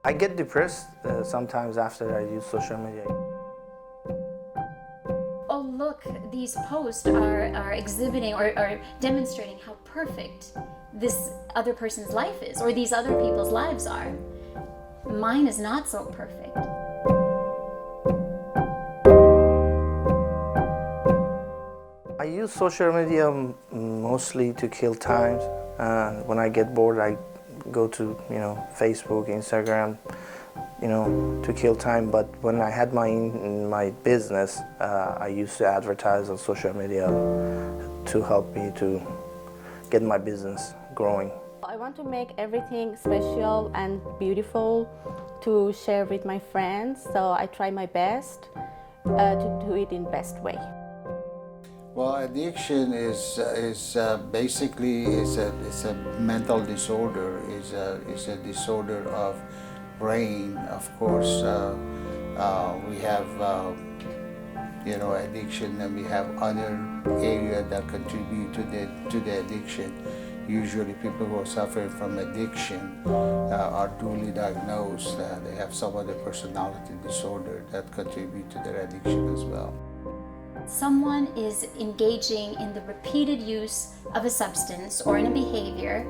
I get depressed sometimes after I use social media. Oh look, these posts are exhibiting or are demonstrating how perfect this other person's life is, or these other people's lives are. Mine is not so perfect. I use social media mostly to kill time. When I get bored, I go to Facebook, Instagram, to kill time. But when I had my business, I used to advertise on social media to help me to get my business growing. I want to make everything special and beautiful to share with my friends, so I try my best to do it in best way. Well, addiction is basically a mental disorder. Is a disorder of brain. Of course, we have addiction, and we have other areas that contribute to the addiction. Usually, people who are suffering from addiction are duly diagnosed. They have some other personality disorder that contribute to their addiction as well. Someone is engaging in the repeated use of a substance or in a behavior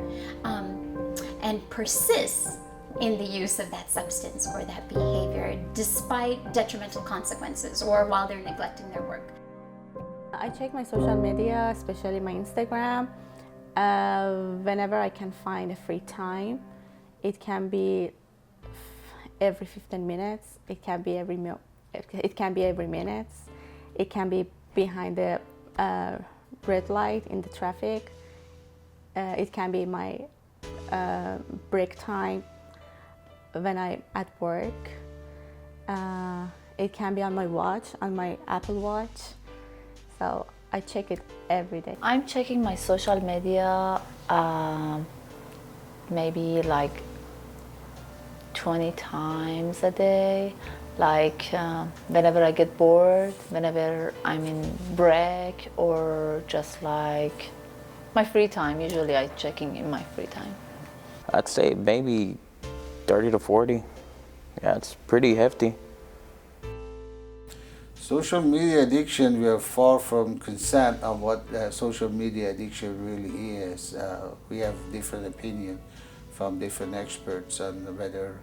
and persists in the use of that substance or that behavior despite detrimental consequences or while they're neglecting their work. I check my social media, especially my Instagram, whenever I can find a free time. It can be every 15 minutes, it can be every minute. It can be behind the red light in the traffic. It can be my break time when I'm at work. It can be on my watch, on my Apple Watch. So I check it every day. I'm checking my social media maybe like 20 times a day. Like whenever I get bored, whenever I'm in break, or just like my free time. Usually I'm checking in my free time. I'd say maybe 30 to 40. Yeah, it's pretty hefty. Social media addiction, we are far from consent on what social media addiction really is. We have different opinion from different experts on whether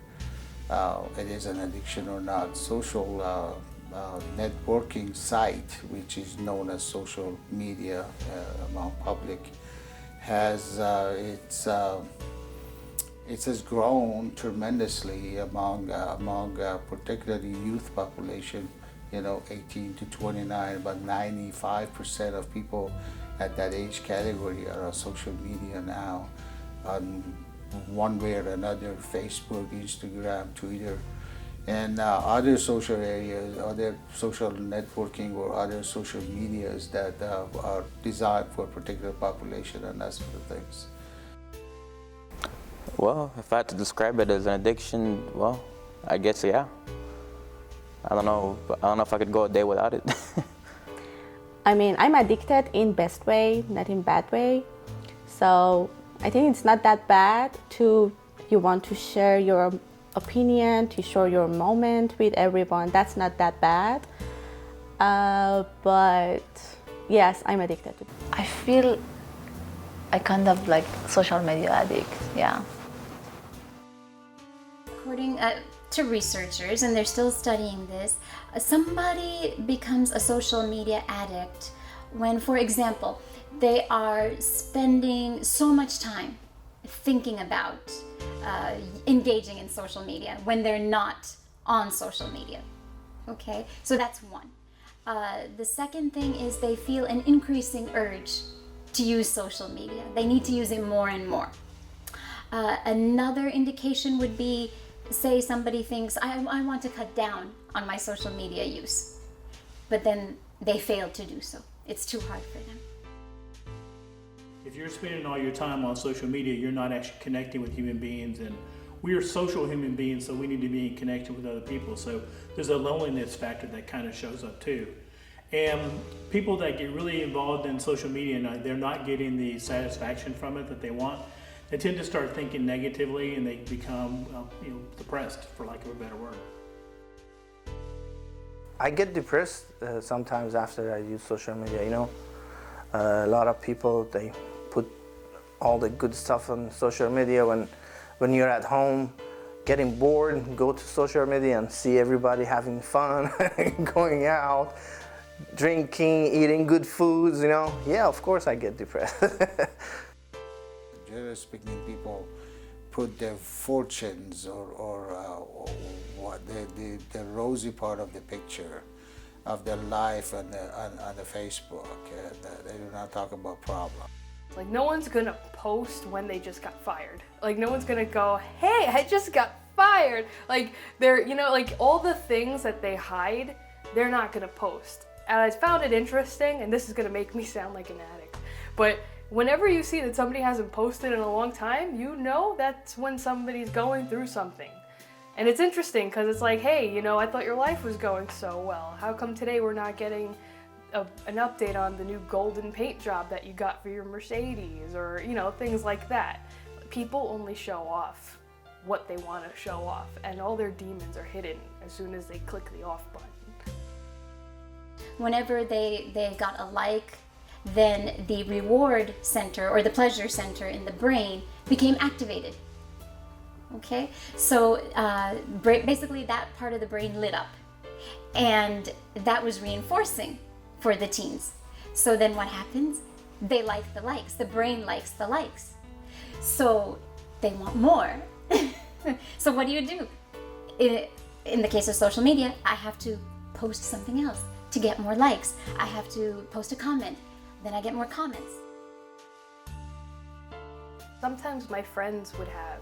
it is an addiction or not. Social networking site, which is known as social media among public, it has grown tremendously among particularly youth population. 18 to 29, about 95% of people at that age category are on social media now. One way or another, Facebook, Instagram, Twitter, and other social areas, other social networking or other social medias that are designed for a particular population and that sort of things. Well, if I had to describe it as an addiction, well, I guess yeah. I don't know if I could go a day without it. I mean, I'm addicted in best way, not in bad way. So I think it's not that bad you want to share your opinion, to share your moment with everyone. That's not that bad. But yes, I'm addicted to it. I feel I kind of like social media addict, yeah. According to researchers, and they're still studying this, somebody becomes a social media addict when, for example, they are spending so much time thinking about engaging in social media when they're not on social media. Okay, so that's one. The second thing is they feel an increasing urge to use social media. They need to use it more and more. Another indication would be, say somebody thinks, I want to cut down on my social media use, but then they fail to do so. It's too hard for them. If you're spending all your time on social media, you're not actually connecting with human beings, and we are social human beings, so we need to be in connection with other people. So there's a loneliness factor that kind of shows up too. And people that get really involved in social media and they're not getting the satisfaction from it that they want, they tend to start thinking negatively and they become depressed, for lack of a better word. I get depressed sometimes after I use social media, a lot of people, they put all the good stuff on social media. When you're at home getting bored, go to social media and see everybody having fun, going out, drinking, eating good foods, Yeah, of course I get depressed. Generally speaking, people put their fortunes or what the rosy part of the picture of their life on the Facebook, and they do not talk about problems. Like, no one's gonna post when they just got fired. Like, no one's gonna go, hey, I just got fired. Like, they're, like all the things that they hide, they're not gonna post. And I found it interesting, and this is gonna make me sound like an addict, but whenever you see that somebody hasn't posted in a long time, that's when somebody's going through something. And it's interesting because it's like, hey, I thought your life was going so well. How come today we're not getting an update on the new golden paint job that you got for your Mercedes, or things like that? People only show off what they want to show off, and all their demons are hidden as soon as they click the off button. Whenever they got a like, then the reward center or the pleasure center in the brain became activated. Okay, so basically that part of the brain lit up, and that was reinforcing for the teens. So then what happens? They like the likes. The brain likes the likes. So they want more. So what do? In the case of social media, I have to post something else to get more likes. I have to post a comment, then I get more comments. Sometimes my friends would have,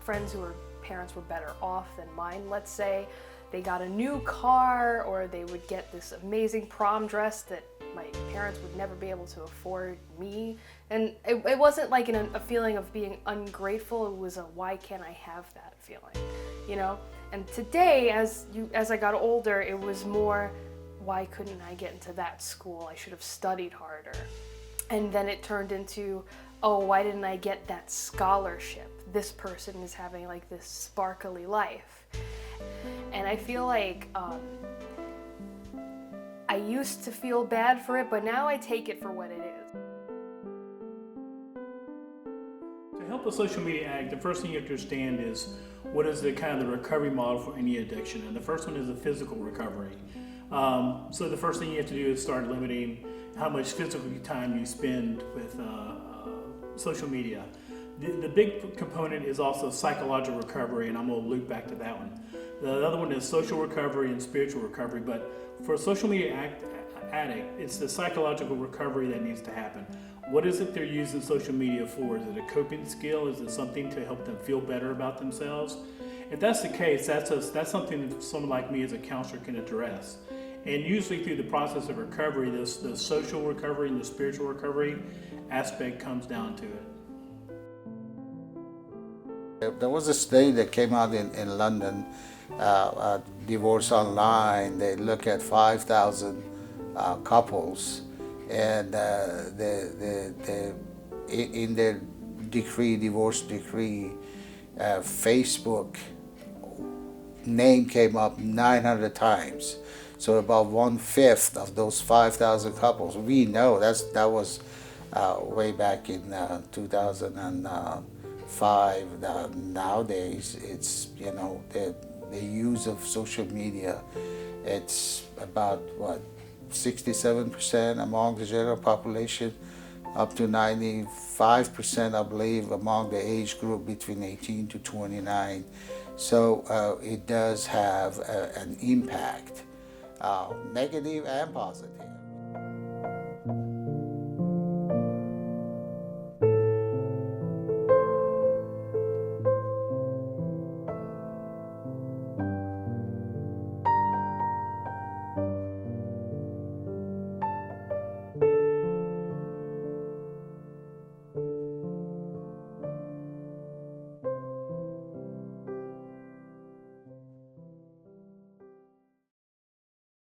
friends whose parents were better off than mine, let's say. They got a new car, or they would get this amazing prom dress that my parents would never be able to afford me. And it wasn't like a feeling of being ungrateful, it was a why can't I have that feeling, And today, as I got older, it was more, why couldn't I get into that school? I should have studied harder. And then it turned into, oh, why didn't I get that scholarship? This person is having like this sparkly life. And I feel like I used to feel bad for it, but now I take it for what it is. To help a social media addict, the first thing you have to understand is what is the kind of the recovery model for any addiction. And the first one is the physical recovery. So the first thing you have to do is start limiting how much physical time you spend with social media. The big component is also psychological recovery, and I'm going to loop back to that one. The other one is social recovery and spiritual recovery, but for a social media addict, it's the psychological recovery that needs to happen. What is it they're using social media for? Is it a coping skill? Is it something to help them feel better about themselves? If that's the case, that's something that someone like me as a counselor can address. And usually through the process of recovery, the social recovery and the spiritual recovery aspect comes down to it. There was a study that came out in London, Divorce Online. They look at 5,000 couples, and in their divorce decree, Facebook name came up 900 times. So about 1/5 of those 5,000 couples, we know that was way back in 2005. Nowadays, it's the use of social media. It's about 67% among the general population, up to 95%, I believe, among the age group between 18 to 29. So it does have an impact, negative and positive.